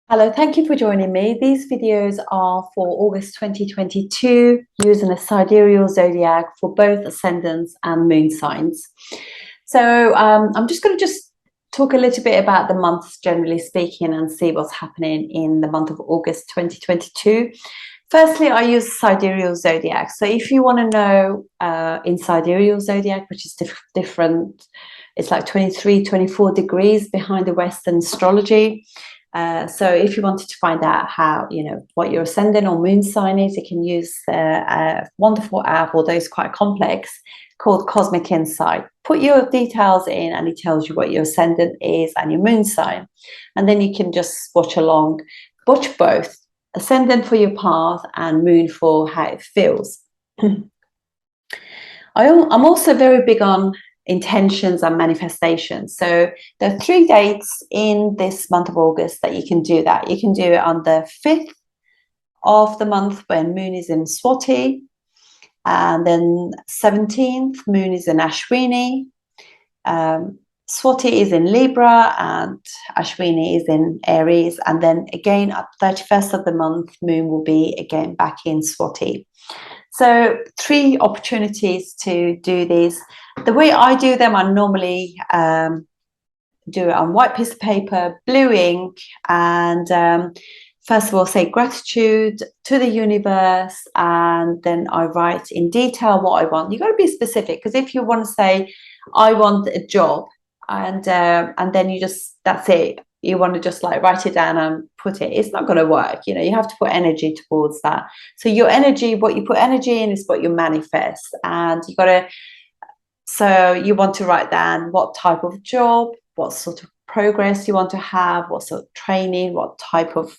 Hello, thank you for joining me. These videos are for August 2022 using a sidereal zodiac for both ascendants and moon signs. So I'm just going to talk a little bit about the months generally speaking and see what's happening in the month of August 2022. Firstly, I use sidereal zodiac. So if you want to know in sidereal zodiac, which is different, it's like 23, 24 degrees behind the Western astrology. So if you wanted to find out how, what your ascendant or moon sign is, you can use a wonderful app, although it's quite complex, called Cosmic Insight. Put your details in and it tells you what your ascendant is and your moon sign. And then you can just watch along, watch both, ascendant for your path and moon for how it feels. I'm also very big on intentions and manifestations. So there are 3 dates in this month of August that you can do that. You can do it on the 5th of the month when moon is in Swati, and then 17th moon is in Ashwini. Swati is in Libra and Ashwini is in Aries, and then again at 31st of the month moon will be again back in Swati. So 3 opportunities to do these. The way I do them, I normally do it on white piece of paper, blue ink, and first of all say gratitude to the universe, and then I write in detail what I want. You've got to be specific, because if you want to say I want a job and then you just, that's it, you want to just like write it down and put it, it's not going to work. You have to put energy towards that. So your energy, what you put energy in is what you manifest. And you got to, so you want to write down what type of job, what sort of progress you want to have, what sort of training, what type of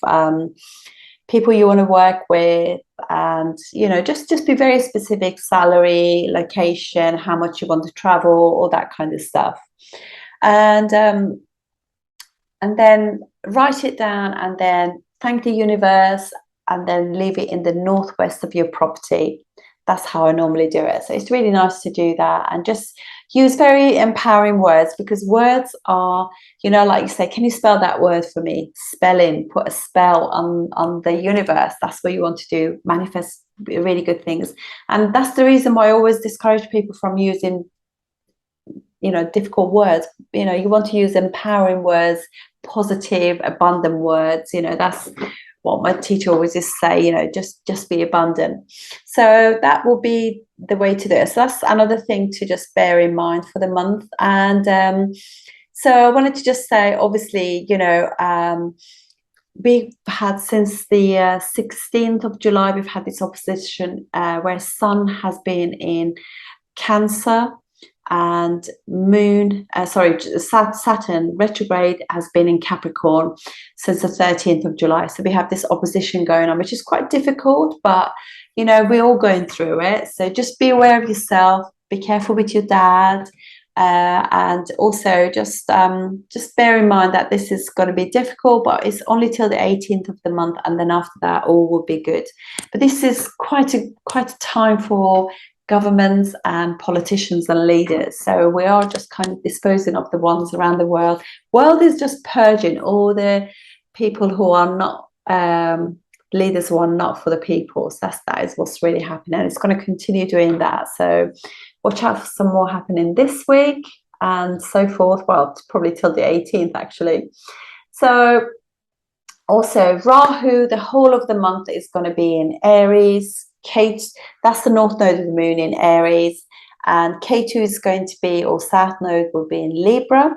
people you want to work with, and just be very specific, salary, location, how much you want to travel, all that kind of stuff. And then write it down and then thank the universe and then leave it in the northwest of your property. That's how I normally do it. So it's really nice to do that and just use very empowering words, because words are, like you say, can you spell that word for me? Spelling, put a spell on the universe. That's what you want to do, manifest really good things. And that's the reason why I always discourage people from using difficult words. You want to use empowering words, positive, abundant words. That's what my teacher always just say, just be abundant. So that will be the way to do it. So that's another thing to just bear in mind for the month. And so I wanted to just say, obviously, we've had since the 16th of July, we've had this opposition where Sun has been in Cancer, and Saturn retrograde has been in Capricorn since the 13th of July. So we have this opposition going on, which is quite difficult, but we're all going through it. So just be aware of yourself, be careful with your dad, and also just bear in mind that this is going to be difficult, but it's only till the 18th of the month, and then after that all will be good. But this is quite a time for governments and politicians and leaders. So we are just kind of disposing of the ones around the world. World is just purging all the people who are not leaders, who are not for the people. So that is what's really happening, and it's going to continue doing that. So watch out for some more happening this week and so forth. Well, it's probably till the 18th actually. So also Rahu, the whole of the month is going to be in Aries. That's the north node of the moon in Aries, and K2 is going to be, or south node will be in Libra.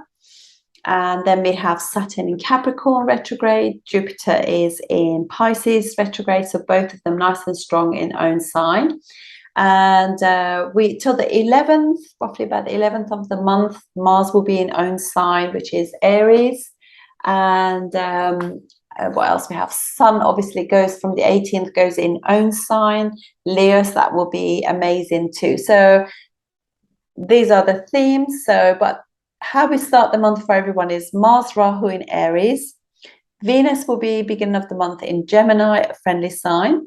And then we have Saturn in Capricorn retrograde, Jupiter is in Pisces retrograde, so both of them nice and strong in own sign. And we till the 11th, roughly about the 11th of the month, Mars will be in own sign, which is Aries. And what else we have? Sun obviously goes from the 18th, goes in own sign, Leo, so that will be amazing too. So these are the themes. So, but how we start the month for everyone is Mars, Rahu in Aries. Venus will be beginning of the month in Gemini, a friendly sign.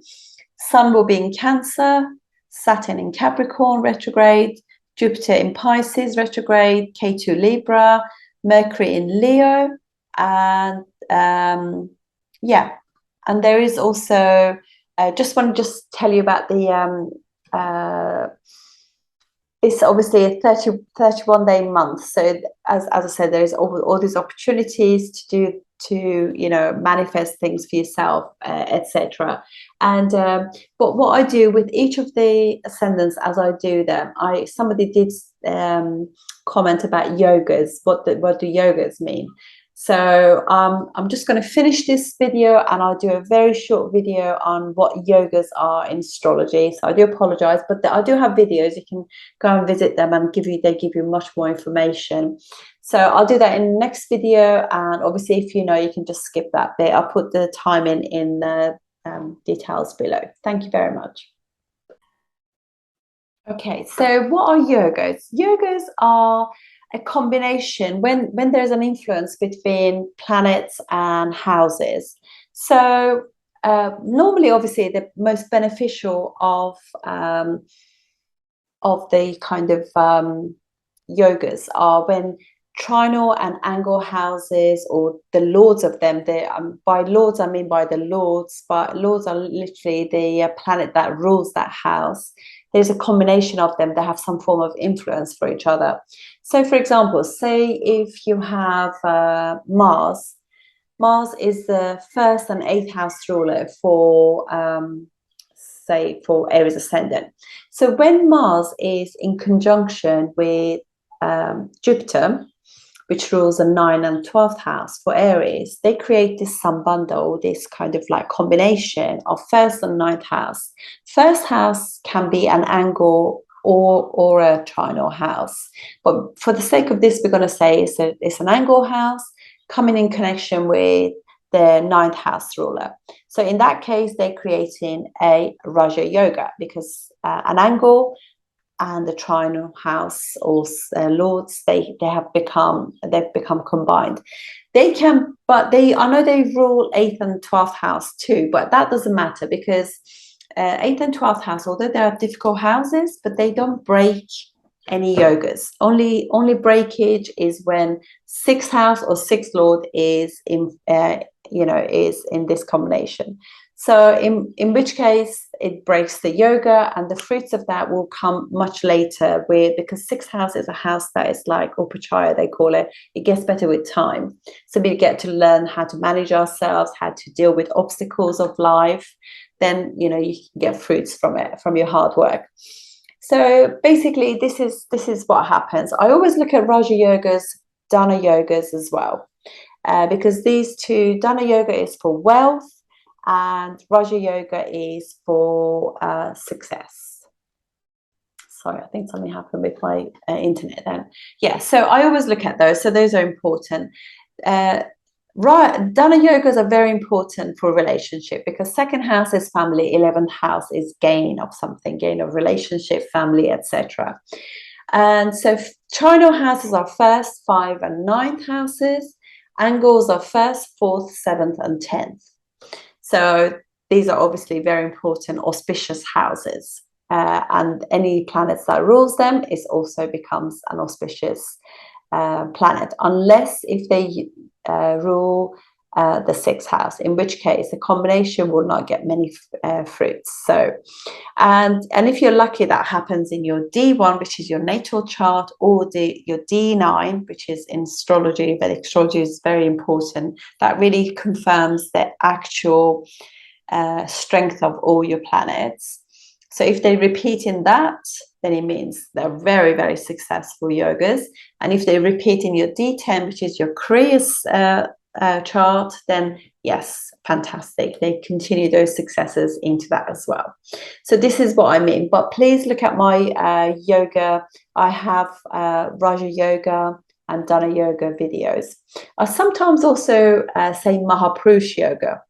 Sun will be in Cancer, Saturn in Capricorn retrograde, Jupiter in Pisces retrograde, K2 Libra, Mercury in Leo, and Yeah, and there is also just want to just tell you about the it's obviously a 31-day month. So as I said, there's all these opportunities to you know, manifest things for yourself, etc. And but what I do with each of the ascendants as I do them, somebody did comment about yogas. What do yogas mean? So I'm just going to finish this video and I'll do a very short video on what yogas are in astrology. So I do apologize, but I do have videos. You can go and visit them and they give you much more information. So I'll do that in the next video. And obviously, if you know, you can just skip that bit. I'll put the time in the details below. Thank you very much. Okay, so what are yogas? Yogas are a combination when there's an influence between planets and houses. So normally, obviously, the most beneficial of the kind of yogas are when trinal and angle houses, or the lords of them. By lords, I mean by the lords, but lords are literally the planet that rules that house. There's a combination of them that have some form of influence for each other. So, for example, say if you have Mars. Mars is the first and eighth house ruler for, say, for Aries ascendant. So when Mars is in conjunction with Jupiter, which rules the 9th and 12th house for Aries, they create this sambandha, this kind of like combination of first and 9th house. First house can be an angle or a trinal house. But for the sake of this, we're going to say it's an angle house coming in connection with the 9th house ruler. So in that case, they're creating a Raja Yoga, because an angle and the trinal house or lords, they've become combined. They can, but I know they rule 8th and 12th house too, but that doesn't matter, because 8th and 12th house, although they are difficult houses, but they don't break any yogas. Only breakage is when 6th house or 6th lord is in is in this combination. So in which case it breaks the yoga, and the fruits of that will come much later, because 6th house is a house that is like upachaya, they call it. It gets better with time. So we get to learn how to manage ourselves, how to deal with obstacles of life. Then you can get fruits from it, from your hard work. So basically, this is what happens. I always look at Raja Yogas, Dana Yogas as well, because these two, Dana Yoga is for wealth, and Raja Yoga is for success. Sorry, I think something happened with my internet then. Yeah, so I always look at those. So those are important. Dana yogas are very important for relationship, because 2nd house is family, 11th house is gain of something, gain of relationship, family, etc. And so trinal houses are 1st, 5th, and 9th houses. Angles are 1st, 4th, 7th, and 10th. So these are obviously very important auspicious houses, and any planets that rules them also becomes an auspicious planet, unless if they rule the 6th house, in which case the combination will not get many fruits. So and if you're lucky, that happens in your D1, which is your natal chart, or your D9, which is in astrology. Vedic astrology is very important. That really confirms the actual strength of all your planets. So if they repeat in that, then it means they're very, very successful yogas. And if they repeat in your D10, which is your career chart, then yes, fantastic. They continue those successes into that as well. So this is what I mean. But please look at my yoga. I have Raja Yoga and Dana Yoga videos. I sometimes also say Mahapurush Yoga.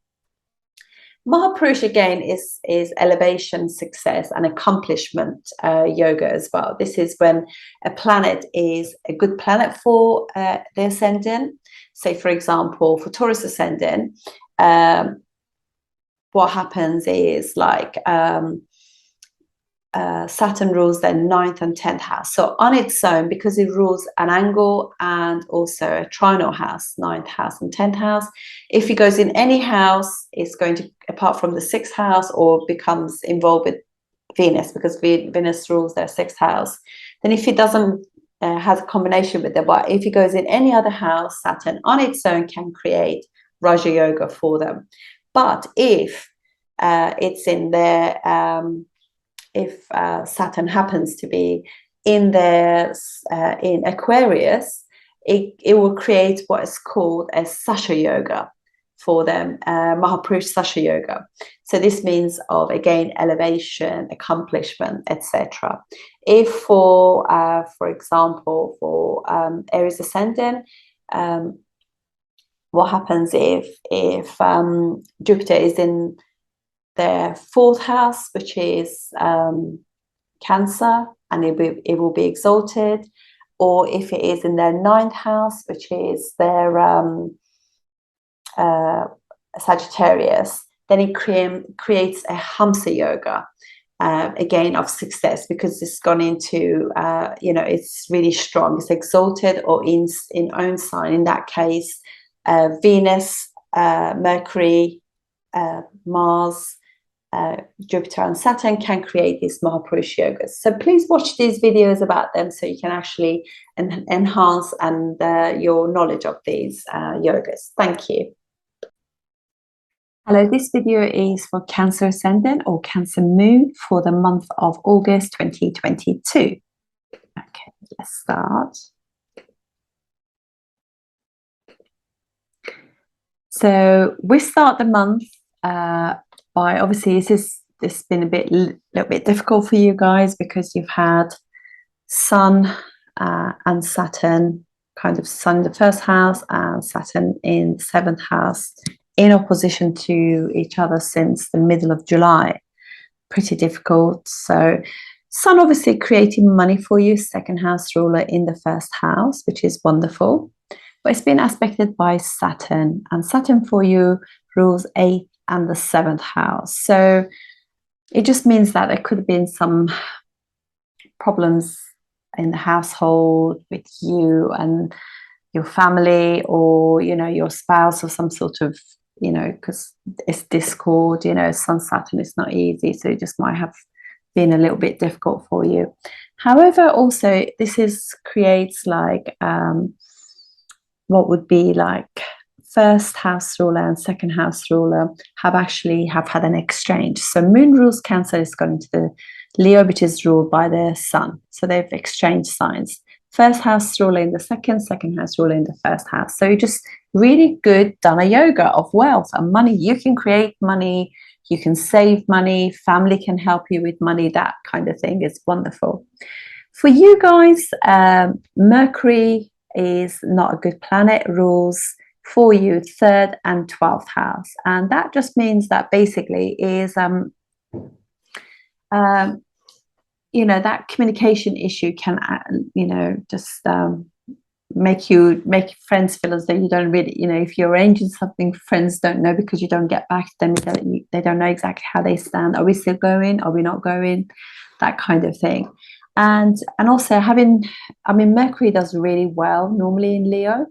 Mahapurush again is elevation, success, and accomplishment yoga as well. This is when a planet is a good planet for the ascendant. Say, for example, for Taurus ascendant, what happens is like Saturn rules their 9th and 10th house. So on its own, because it rules an angle and also a trinal house, 9th house and 10th house, if it goes in any house, it's going to, apart from the 6th house, or becomes involved with Venus, because Venus rules their 6th house. Then if it doesn't has a combination with them, but if it goes in any other house, Saturn on its own can create Raja Yoga for them. But if it's in their if Saturn happens to be in their in Aquarius, it will create what is called a Sasha Yoga for them, Mahapurush Sasha Yoga. So this means of, again, elevation, accomplishment, etc. If for example, for Aries Ascendant, what happens if Jupiter is in their 4th house, which is Cancer, and it will be exalted, or if it is in their 9th house, which is their Sagittarius, then it creates a Hamsa Yoga, again, of success, because it's gone into, it's really strong. It's exalted or in own sign. In that case, Venus, Mercury, Mars, Jupiter and Saturn can create these Mahapurush yogas. So please watch these videos about them so you can actually enhance your knowledge of these yogas. Thank you. Hello, this video is for Cancer Ascendant or Cancer Moon for the month of August 2022. Okay, let's start. So we start the month by, obviously this has been a little bit difficult for you guys, because you've had Sun and Saturn, kind of Sun in the 1st house and Saturn in the 7th house, in opposition to each other since the middle of July. Pretty difficult. So Sun obviously creating money for you, 2nd house ruler in the 1st house, which is wonderful. But it's been aspected by Saturn, and Saturn for you rules 8th and the 7th house. So it just means that there could have been some problems in the household with you and your family, or your spouse, or some sort of, because it's discord, Sun Saturn is not easy, so it just might have been a little bit difficult for you. However, also this creates like what would be like 1st house ruler and 2nd house ruler have had an exchange. So Moon rules Cancer, is going to the Leo, which is ruled by the Sun. So they've exchanged signs. 1st house ruler in the 2nd house ruler in the 1st house. So just really good Dana Yoga of wealth and money. You can create money, you can save money, family can help you with money, that kind of thing is wonderful. For you guys, Mercury is not a good planet, rules for you 3rd and 12th house, and that just means that basically is that communication issue can just make friends feel as though you don't really, if you're arranging something, friends don't know, because you don't get back to them, they don't know exactly how they stand. Are we still going? Are we not going? That kind of thing. And also Mercury does really well normally in Leo,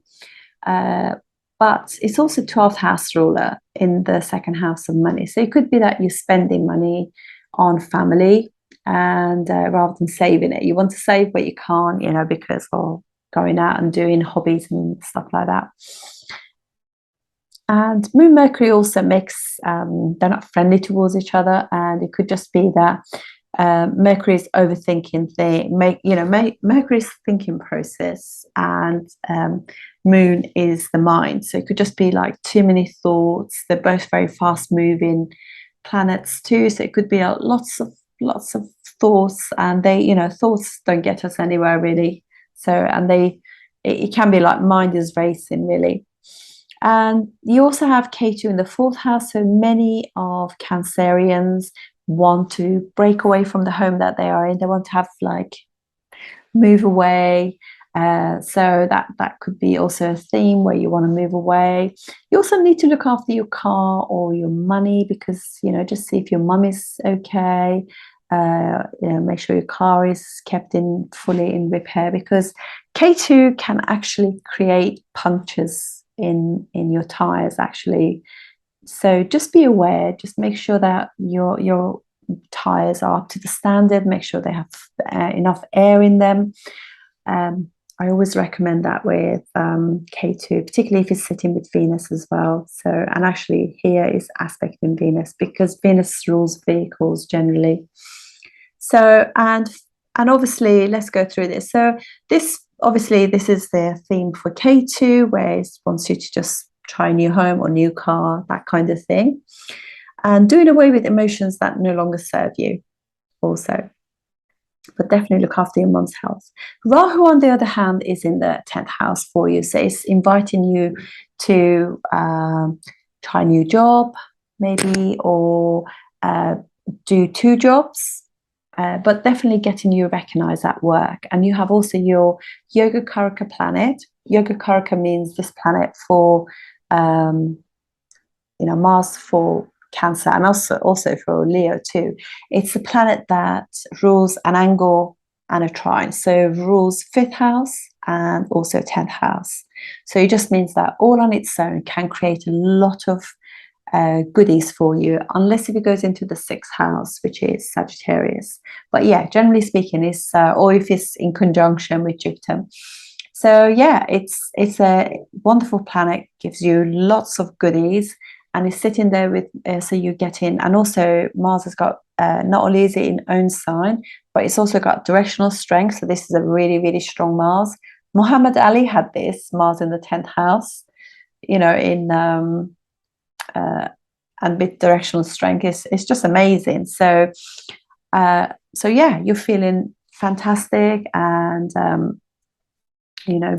but it's also 12th house ruler in the 2nd house of money. So it could be that you're spending money on family, and rather than saving it, you want to save but you can't, because of going out and doing hobbies and stuff like that. And Moon Mercury also makes they're not friendly towards each other, and it could just be that Mercury's overthinking Mercury's thinking process, and Moon is the mind. So it could just be like too many thoughts. They're both very fast moving planets too, so it could be lots of thoughts, and thoughts don't get us anywhere really. So, and it can be like mind is racing really. And you also have Ketu in the 4th house, so many of Cancerians want to break away from the home that they are in. They want to have move away. So that could be also a theme where you want to move away. You also need to look after your car or your money, because just see if your mum is okay. Make sure your car is kept in fully in repair, because K2 can actually create punctures in your tires actually. So just be aware, just make sure that your tires are up to the standard, make sure they have enough air in them. I always recommend that with K2, particularly if it's sitting with Venus as well. So, and actually here is aspect in Venus, because Venus rules vehicles generally. So, and obviously, let's go through this. So this is the theme for K2, where it wants you to just try a new home or new car, that kind of thing. And doing away with emotions that no longer serve you also. But definitely look after your mom's health. Rahu, on the other hand, is in the 10th house for you. So it's inviting you to try a new job, maybe, or do 2 jobs, but definitely getting you recognized at work. And you have also your Yoga Karaka planet. Yoga Karaka means this planet for, Mars for Cancer, and also for Leo too. It's a planet that rules an angle and a trine, so rules 5th house and also 10th house. So it just means that all on its own can create a lot of goodies for you, unless if it goes into the 6th house, which is Sagittarius. But yeah, generally speaking, is or if it's in conjunction with Jupiter. So yeah, it's a wonderful planet, gives you lots of goodies. And it's sitting there with, so you get in, and also Mars has got, not only is it in own sign, but it's also got directional strength. So this is a really, really strong Mars. Muhammad Ali had this Mars in the 10th house, and with directional strength, it's just amazing. So, yeah, you're feeling fantastic, and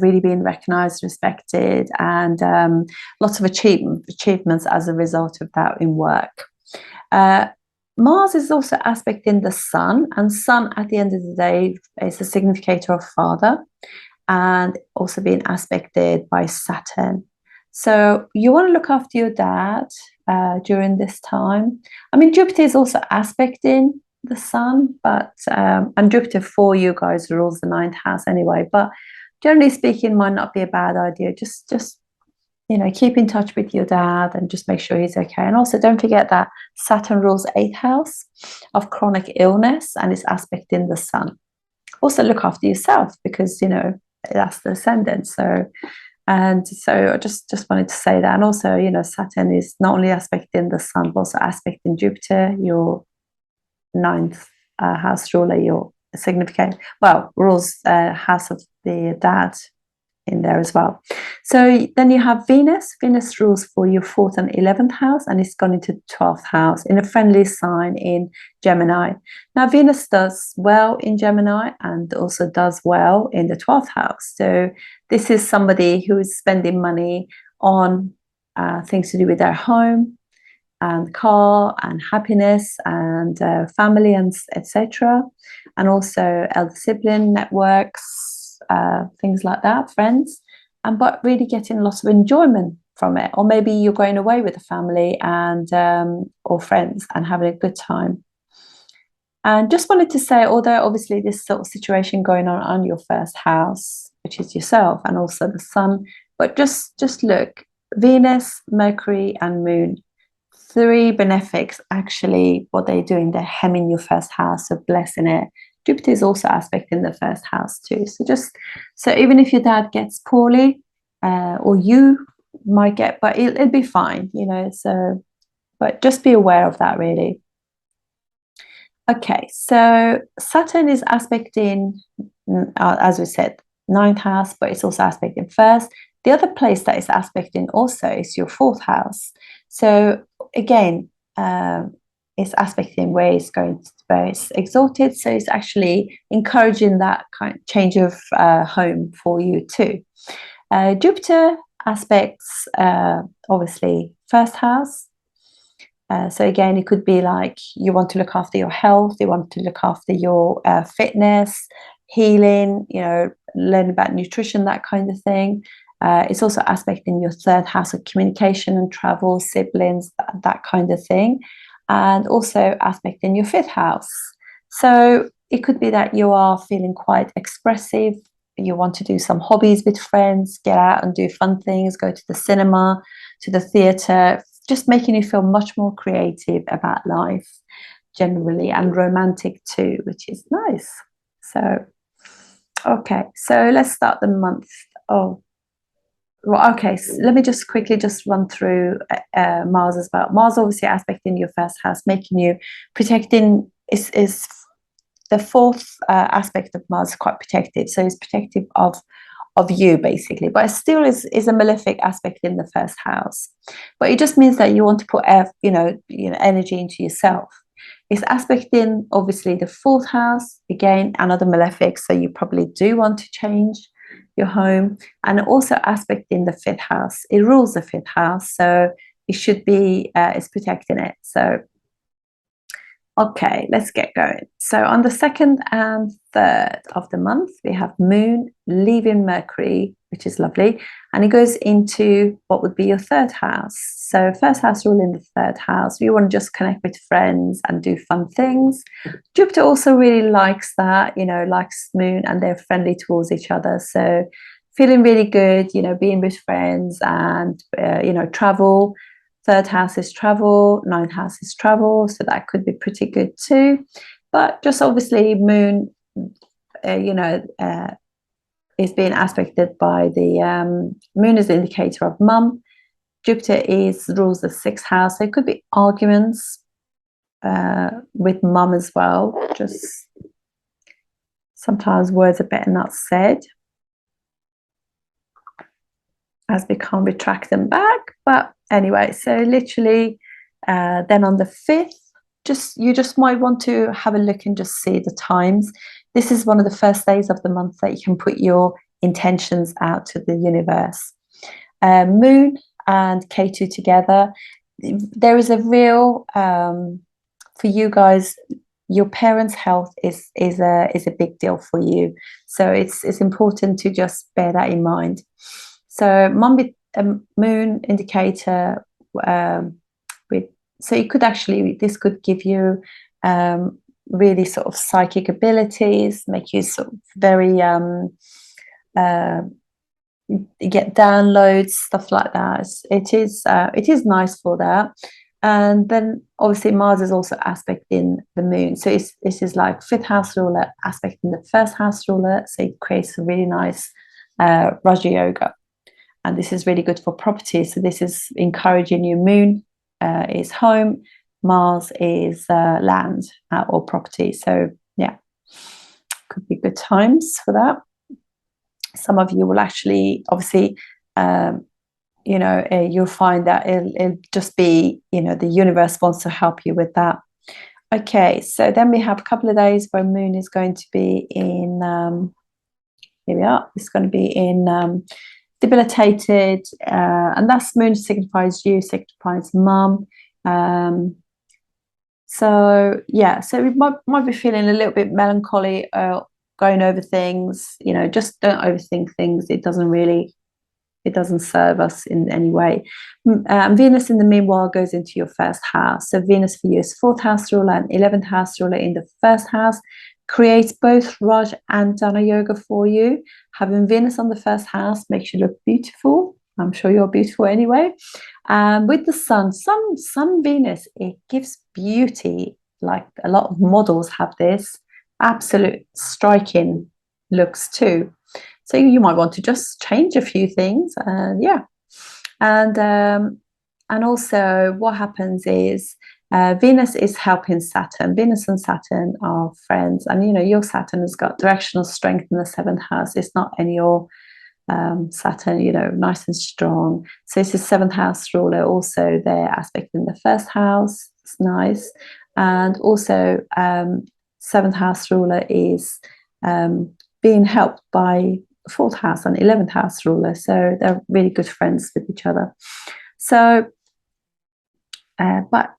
really being recognized, respected, and lots of achievements as a result of that in work. Mars is also aspecting the Sun, and Sun at the end of the day is a significator of father, and also being aspected by Saturn. So you want to look after your dad during this time. I mean, Jupiter is also aspecting the Sun, but and Jupiter for you guys rules the 9th house anyway, but generally speaking, might not be a bad idea. Just keep in touch with your dad and just make sure he's okay. And also don't forget that Saturn rules 8th house of chronic illness, and it's aspecting the Sun. Also look after yourself, because that's the ascendant. So I just wanted to say that. And also, Saturn is not only aspecting the Sun, but also aspecting Jupiter, your 9th house ruler, your significant, rules house of the dad in there as well. So then you have Venus. Venus rules for your 4th and 11th house, and it's gone into 12th house in a friendly sign in Gemini. Now Venus does well in Gemini and also does well in the 12th house. So this is somebody who is spending money on things to do with their home and car and happiness and family and etc. And also elder sibling networks, things like that, friends, but really getting lots of enjoyment from it. Or maybe you're going away with a family and or friends and having a good time. And just wanted to say, although obviously this sort of situation going on your 1st house, which is yourself, and also the Sun, but just look, Venus, Mercury, and Moon, 3 benefics. Actually, what they're doing, they're hemming your 1st house, so blessing it. Jupiter is also aspecting the 1st house too. So even if your dad gets poorly, or you might get, but it'll be fine, So, but just be aware of that, really. Okay, so Saturn is aspecting, as we said, 9th house, but it's also aspecting 1st. The other place that is aspecting also is your 4th house. So again, it's aspecting where it's exalted. So it's actually encouraging that kind of change of home for you too. Jupiter aspects, obviously, 1st house. So again, it could be like you want to look after your health, you want to look after your fitness, healing, learn about nutrition, that kind of thing. It's also aspecting your 3rd house of communication and travel, siblings, that kind of thing. And also aspecting your 5th house. So it could be that you are feeling quite expressive. You want to do some hobbies with friends, get out and do fun things, go to the cinema, to the theatre, just making you feel much more creative about life generally, and romantic too, which is nice. So, okay, so let's start the month. Oh, well, okay, so let me just quickly just run through Mars as well. Mars obviously aspecting your first house, making you protecting is the fourth aspect of Mars, quite protective. So it's protective of you basically, but it still is a malefic aspect in the first house. But it just means that you want to put energy into yourself. It's aspecting obviously the fourth house, again another malefic, so you probably do want to change your home, and also aspecting the fifth house. It rules the fifth house, so it should be it's protecting it. So okay, let's get going. So on the 2nd and 3rd of the month, we have Moon leaving Mercury, which is lovely. And it goes into what would be your 3rd house. So first house rule in the 3rd house. You want to just connect with friends and do fun things. Jupiter also really likes that, likes Moon, and they're friendly towards each other. So feeling really good, being with friends and, travel. 3rd house is travel, 9th house is travel, so that could be pretty good too. But just obviously Moon, is being aspected by the Moon is the indicator of mum. Jupiter rules the 6th house, so it could be arguments with mum as well. Just sometimes words are better not said, as we can't retract them back. But anyway, so literally then on the 5th, you just might want to have a look and just see the times. This is one of the first days of the month that you can put your intentions out to the universe. Moon and K2 together, there is a real for you guys, your parents' health is a big deal for you, so it's important to just bear that in mind. So Moon indicator so it could actually, this could give you really sort of psychic abilities, make you sort of very get downloads, stuff like that. It is nice for that. And then obviously Mars is also aspecting the Moon, so this is like 5th house ruler aspecting the 1st house ruler, so it creates a really nice Raja Yoga. And this is really good for property. So this is encouraging you. Moon is home, Mars is land or property. So yeah, could be good times for that. Some of you will actually, obviously, you'll find that it'll just be, the universe wants to help you with that. Okay, so then we have a couple of days where Moon is going to be in, here we are, it's going to be in debilitated, and that's Moon signifies you, signifies mum. So yeah, so we might be feeling a little bit melancholy, going over things. Just don't overthink things. It doesn't serve us in any way. Venus in the meanwhile goes into your 1st house. So Venus for you is 4th house ruler and 11th house ruler in the 1st house. Creates both Raj and Dana Yoga for you. Having Venus on the 1st house makes you look beautiful. I'm sure you're beautiful anyway. With the Sun Venus, it gives beauty. Like a lot of models have this absolute striking looks too. So you might want to just change a few things. And also what happens is, Venus is helping Saturn. Venus and Saturn are friends, and your Saturn has got directional strength in the 7th house. It's not any old Saturn, nice and strong. So it's the 7th house ruler. Also, their aspect in the 1st house. It's nice, and also 7th house ruler is being helped by 4th house and 11th house ruler. So they're really good friends with each other. So, but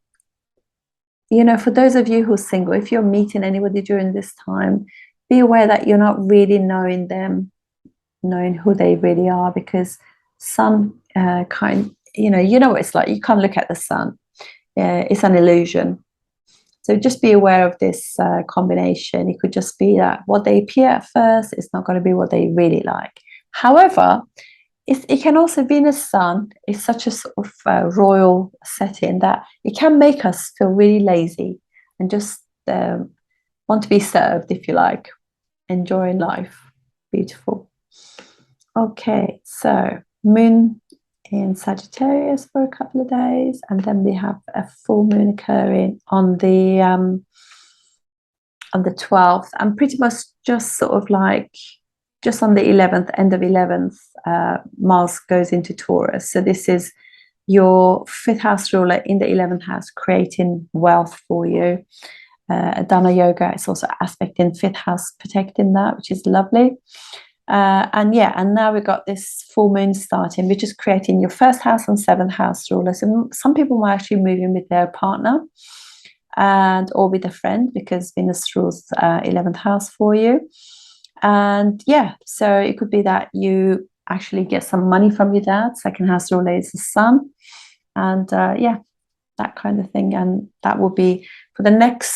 for those of you who are single, if you're meeting anybody during this time, be aware that you're not really knowing them, knowing who they really are, because sun what it's like. You can't look at the sun. It's an illusion. So just be aware of this combination. It could just be that what they appear at first is not going to be what they really like. However, it can also be in the sun. It's such a sort of royal setting that it can make us feel really lazy and just want to be served, if you like, enjoying life. Beautiful. Okay, so moon in Sagittarius for a couple of days, and then we have a full moon occurring on the 12th, and pretty much just sort of like just on the 11th, end of 11th, Mars goes into Taurus. So this is your fifth house ruler in the 11th house, creating wealth for you. Dana yoga is also aspecting fifth house, protecting that, which is lovely. And now we've got this full moon starting, which is creating your first house and seventh house ruler. So some people might actually move in with their partner or with a friend, because Venus rules 11th house for you. And so it could be that you actually get some money from your dad. Second house ruler is the sun, and that kind of thing. And that will be for the next,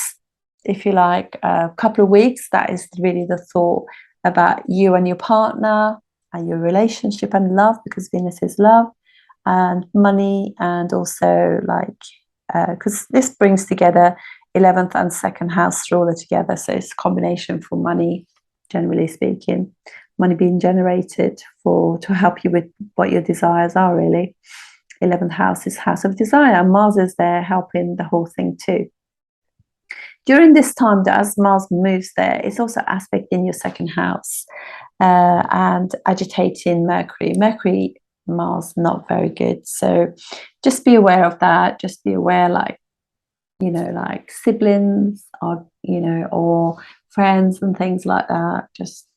if you like, couple of weeks. That is really the thought about you and your partner and your relationship and love, because Venus is love, and money, and also because this brings together 11th and second house ruler together. So it's a combination for money, generally speaking, money being generated to help you with what your desires are, really. 11th house is house of desire, and Mars is there helping the whole thing too. During this time, as Mars moves there, it's also aspecting your second house and agitating Mercury. Mercury, Mars, not very good. So just be aware of that. Just be aware, like siblings or friends and things like that. Just,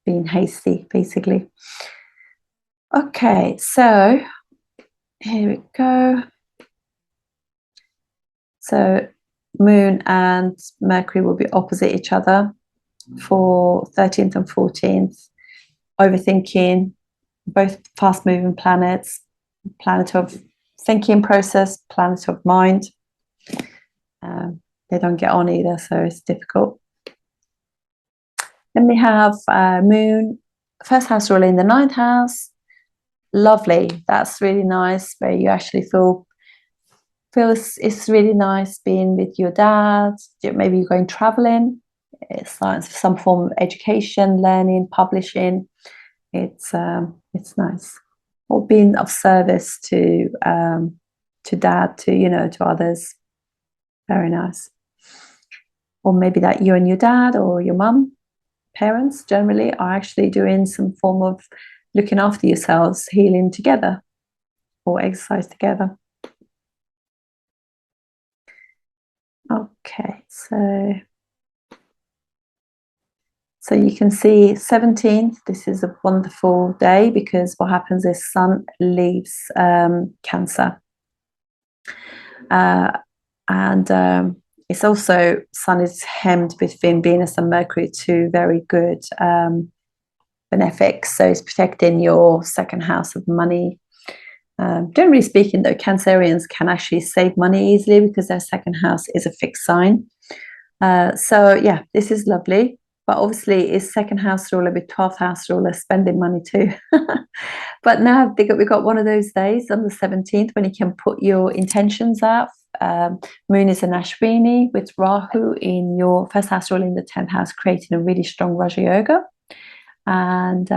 being hasty, basically. Okay, so here we go. So Moon and Mercury will be opposite each other for 13th and 14th. Overthinking, both fast-moving planets, planet of thinking process, planet of mind. They don't get on either, so it's difficult. Then we have Moon, first house ruler in the 9th house. Lovely. That's really nice, where you actually feel it's really nice being with your dad. Maybe you're going traveling. It's like some form of education, learning, publishing. It's nice. Or being of service to dad, to others. Very nice. Or maybe that you and your dad or your mum, parents generally, are actually doing some form of looking after yourselves, healing together, or exercise together. Okay, so you can see 17th, this is a wonderful day, because what happens is Sun leaves Cancer. And it's also, Sun is hemmed between Venus and Mercury, two very good benefics. So it's protecting your second house of money. Generally speaking, though, Cancerians can actually save money easily because their second house is a fixed sign. This is lovely. But obviously, is second house ruler with 12th house ruler spending money too. But now we've got one of those days on the 17th when you can put your intentions out. Moon is an Ashwini with Rahu in your first house ruler in the 10th house, creating a really strong Raja Yoga. And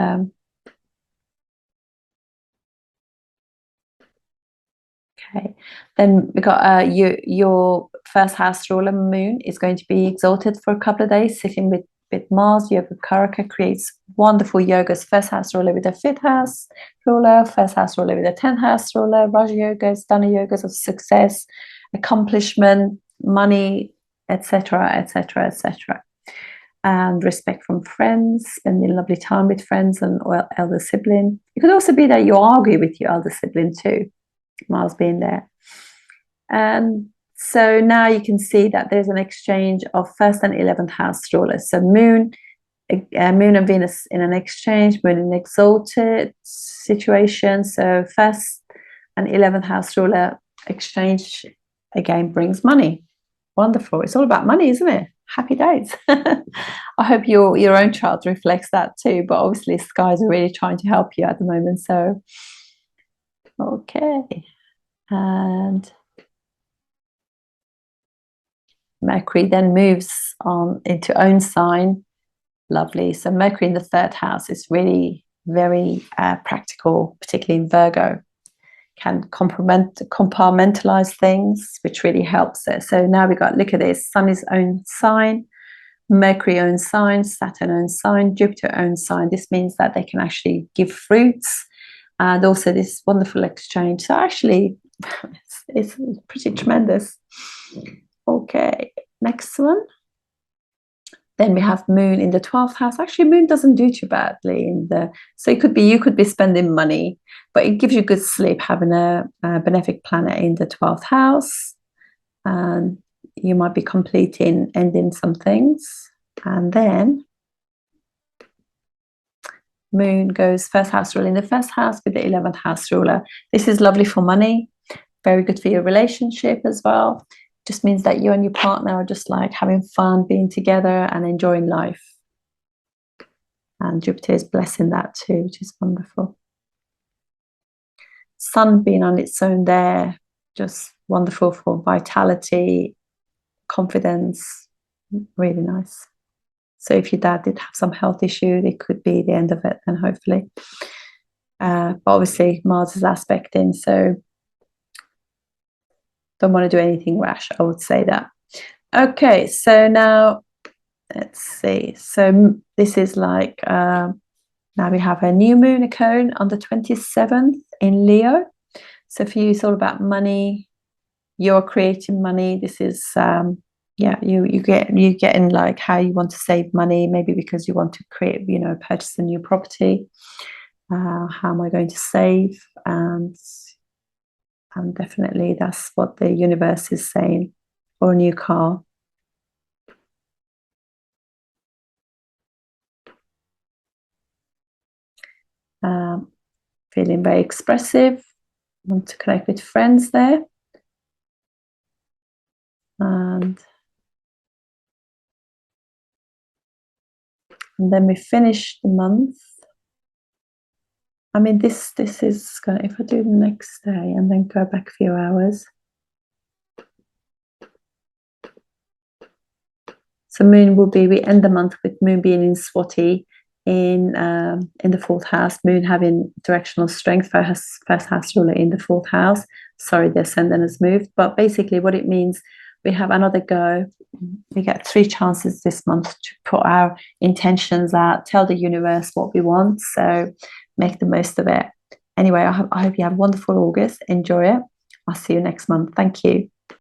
okay, then we got your first house ruler, Moon, is going to be exalted for a couple of days, sitting with Mars. Yoga Karaka creates wonderful yogas. First house ruler with a 5th house ruler, first house ruler with a 10th house ruler, Raja yogas, Dana yogas of success, accomplishment, money, etc., etc., etc. And respect from friends, spending lovely time with friends and elder sibling. It could also be that you argue with your elder sibling too, Mars being there. And so now you can see that there's an exchange of 1st and 11th house rulers. So Moon and Venus in an exchange, Moon in an exalted situation. So 1st and 11th house ruler exchange again brings money. Wonderful. It's all about money, isn't it? Happy days. I hope your own chart reflects that too. But obviously, skies are really trying to help you at the moment. So, okay. And Mercury then moves on into own sign. Lovely. So Mercury in the third house is really very practical, particularly in Virgo. Can compartmentalize things, which really helps it. So now we got, look at this, Sun is own sign, Mercury own sign, Saturn own sign, Jupiter own sign. This means that they can actually give fruits, and also this wonderful exchange. So actually, it's pretty tremendous. Okay, next one. Then we have Moon in the 12th house. Actually, Moon doesn't do too badly in the. So it could be, you could be spending money, but it gives you good sleep having a benefic planet in the 12th house, and you might be completing, ending some things. And then Moon goes first house ruler in the first house with the 11th house ruler. This is lovely for money, very good for your relationship as well. Just means that you and your partner are just like having fun, being together and enjoying life. And Jupiter is blessing that too, which is wonderful. Sun being on its own there, just wonderful for vitality, confidence, really nice. So if your dad did have some health issue, it could be the end of it then, hopefully. But obviously Mars is aspecting, so don't want to do anything rash, I would say that. Okay, so now let's see. So this is like now we have a new moon occurring on the 27th in Leo. So for you, it's all about money. You're creating money. This is yeah, you getting like how you want to save money, maybe because you want to create, purchase a new property. How am I going to save? And definitely that's what the universe is saying, or a new car. Feeling very expressive, want to connect with friends there. And then we finish the month. I mean, this is gonna, if I do the next day and then go back a few hours. So Moon will be, we end the month with Moon being in Swati in the fourth house, Moon having directional strength for her first house ruler in the fourth house. Sorry, the ascendant has moved, but basically what it means, we have another go. We get 3 chances this month to put our intentions out, tell the universe what we want, so make the most of it. Anyway, I hope you have a wonderful August. Enjoy it. I'll see you next month. Thank you.